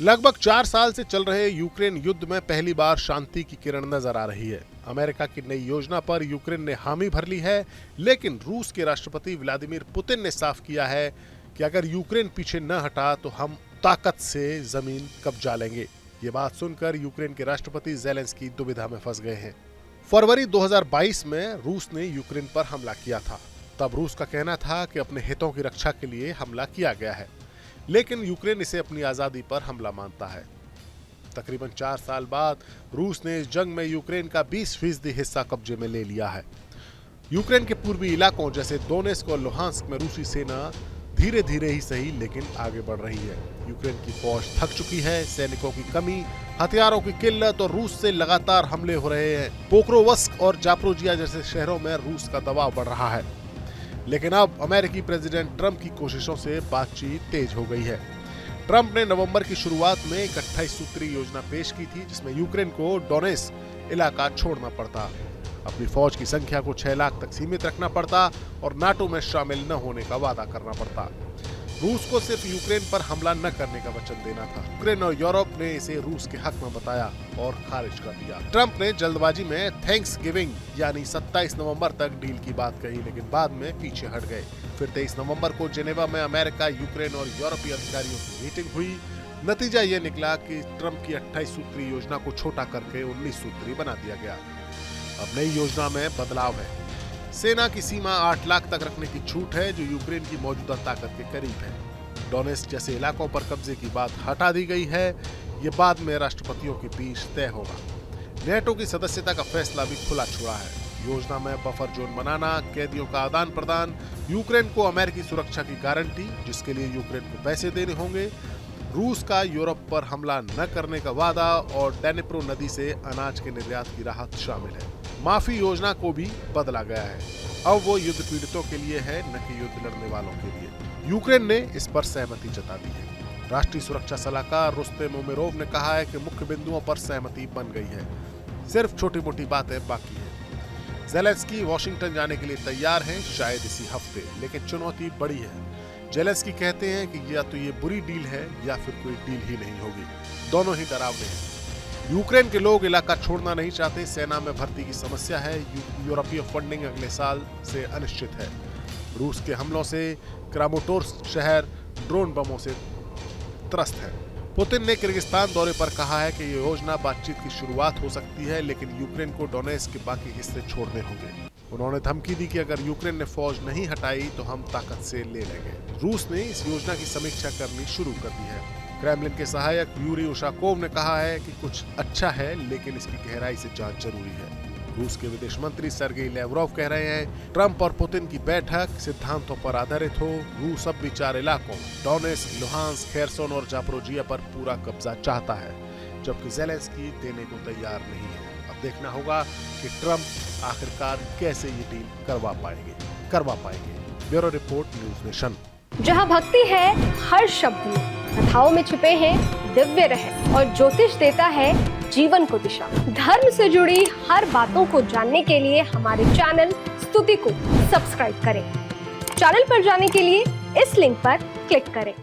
लगभग 4 साल से चल रहे यूक्रेन युद्ध में पहली बार शांति की किरण नजर आ रही है। अमेरिका की नई योजना पर यूक्रेन ने हामी भर ली है, लेकिन रूस के राष्ट्रपति व्लादिमीर पुतिन ने साफ किया है कि अगर यूक्रेन पीछे न हटा तो हम ताकत से जमीन कब्जा लेंगे। ये बात सुनकर यूक्रेन के राष्ट्रपति ज़ेलेंस्की दुविधा में फंस गए हैं। फरवरी 2022 में रूस ने यूक्रेन पर हमला किया था। तब रूस का कहना था कि अपने हितों की रक्षा के लिए हमला किया गया है, लेकिन यूक्रेन इसे अपनी आजादी पर हमला मानता है। तकरीबन 4 साल बाद रूस ने इस जंग में यूक्रेन का 20% हिस्सा कब्जे में ले लिया है। यूक्रेन के पूर्वी इलाकों जैसे दोनेत्स्क और लुहांस्क में रूसी सेना धीरे धीरे ही सही लेकिन आगे बढ़ रही है। यूक्रेन की फौज थक चुकी है, सैनिकों की कमी, हथियारों की किल्लत और रूस से लगातार हमले हो रहे हैं। पोक्रोवस्क और जापोरिजिया जैसे शहरों में रूस का दबाव बढ़ रहा है। लेकिन अब अमेरिकी प्रेसिडेंट ट्रंप की कोशिशों से बातचीत तेज हो गई है। ट्रंप ने नवंबर की शुरुआत में एक 28 सूत्री योजना पेश की थी, जिसमें यूक्रेन को डोनेत्स्क इलाका छोड़ना पड़ता, अपनी फौज की संख्या को 6 लाख तक सीमित रखना पड़ता और नाटो में शामिल न होने का वादा करना पड़ता। रूस को सिर्फ यूक्रेन पर हमला न करने का वचन देना था। यूक्रेन और यूरोप ने इसे रूस के हक में बताया और खारिज कर दिया। ट्रंप ने जल्दबाजी में थैंक्सगिविंग यानी 27 नवंबर तक डील की बात कही, लेकिन बाद में पीछे हट गए। फिर 23 नवंबर को जेनेवा में अमेरिका, यूक्रेन और यूरोपीय अधिकारियों की मीटिंग हुई। नतीजा ये निकला कि ट्रंप की 28 सूत्री योजना को छोटा करके 19 सूत्री बना दिया गया। अब नई योजना में बदलाव है। सेना की सीमा 8 लाख तक रखने की छूट है, जो यूक्रेन की मौजूदा ताकत के करीब है। डोनेत्स्क जैसे इलाकों पर कब्जे की बात हटा दी गई है। ये बाद में राष्ट्रपतियों के बीच तय होगा। नेटो की सदस्यता का फैसला भी खुला छुड़ा है। योजना में बफर जोन बनाना, कैदियों का आदान प्रदान, यूक्रेन को अमेरिकी सुरक्षा की गारंटी, जिसके लिए यूक्रेन को पैसे देने होंगे, रूस का यूरोप पर हमला न करने का वादा और डैनिप्रो नदी से अनाज के निर्यात की राहत शामिल है। माफी योजना को भी बदला गया है। अब वो युद्ध पीड़ितों के लिए है, न कि युद्ध लड़ने वालों के लिए। यूक्रेन ने इस पर सहमति जता दी है। राष्ट्रीय सुरक्षा सलाहकार रुस्तेम उमेरोव ने कहा है कि मुख्य बिंदुओं पर सहमति बन गई है, सिर्फ छोटी मोटी बातें बाकी हैं। ज़ेलेंस्की वॉशिंगटन जाने के लिए तैयार हैं, शायद इसी हफ्ते, लेकिन चुनौती बड़ी है। ज़ेलेंस्की कहते हैं कि या तो ये बुरी डील है या फिर कोई डील ही नहीं होगी। दोनों ही डरावने हैं। यूक्रेन के लोग इलाका छोड़ना नहीं चाहते। सेना में भर्ती की समस्या है। यूरोपीय फंडिंग अगले साल से अनिश्चित है। रूस के हमलों से क्रामाटोर्स्क शहर ड्रोन बमों से त्रस्त है। पुतिन ने किर्गिस्तान दौरे पर कहा है कि ये योजना बातचीत की शुरुआत हो सकती है, लेकिन यूक्रेन को डोनेत्स्क के बाकी हिस्से छोड़ने होंगे। उन्होंने धमकी दी कि अगर यूक्रेन ने फौज नहीं हटाई तो हम ताकत से ले लेंगे। रूस ने इस योजना की समीक्षा करनी शुरू कर दी है। क्रेमलिन के सहायक यूरी उशाकोव ने कहा है कि कुछ अच्छा है, लेकिन इसकी गहराई से जांच जरूरी है। रूस के विदेश मंत्री सर्गेई लेवरोव कह रहे हैं, ट्रंप और पुतिन की बैठक सिद्धांतों पर आधारित हो। रूस अब भी 4 इलाकों डोनेत्स्क, लुहांस्क, खेरसोन और जापोरिजिया पर पूरा कब्जा चाहता है, जबकि ज़ेलेंस्की देने को तैयार नहीं है। अब देखना होगा कि ट्रंप आखिरकार कैसे ये डील करवा पाएंगे। Bureau report, news nation. जहाँ भक्ति है हर शब्द में, कथाओं में छुपे हैं दिव्य रहस्य और ज्योतिष देता है जीवन को दिशा। धर्म से जुड़ी हर बातों को जानने के लिए हमारे चैनल स्तुति को सब्सक्राइब करें। चैनल पर जाने के लिए इस लिंक पर क्लिक करें।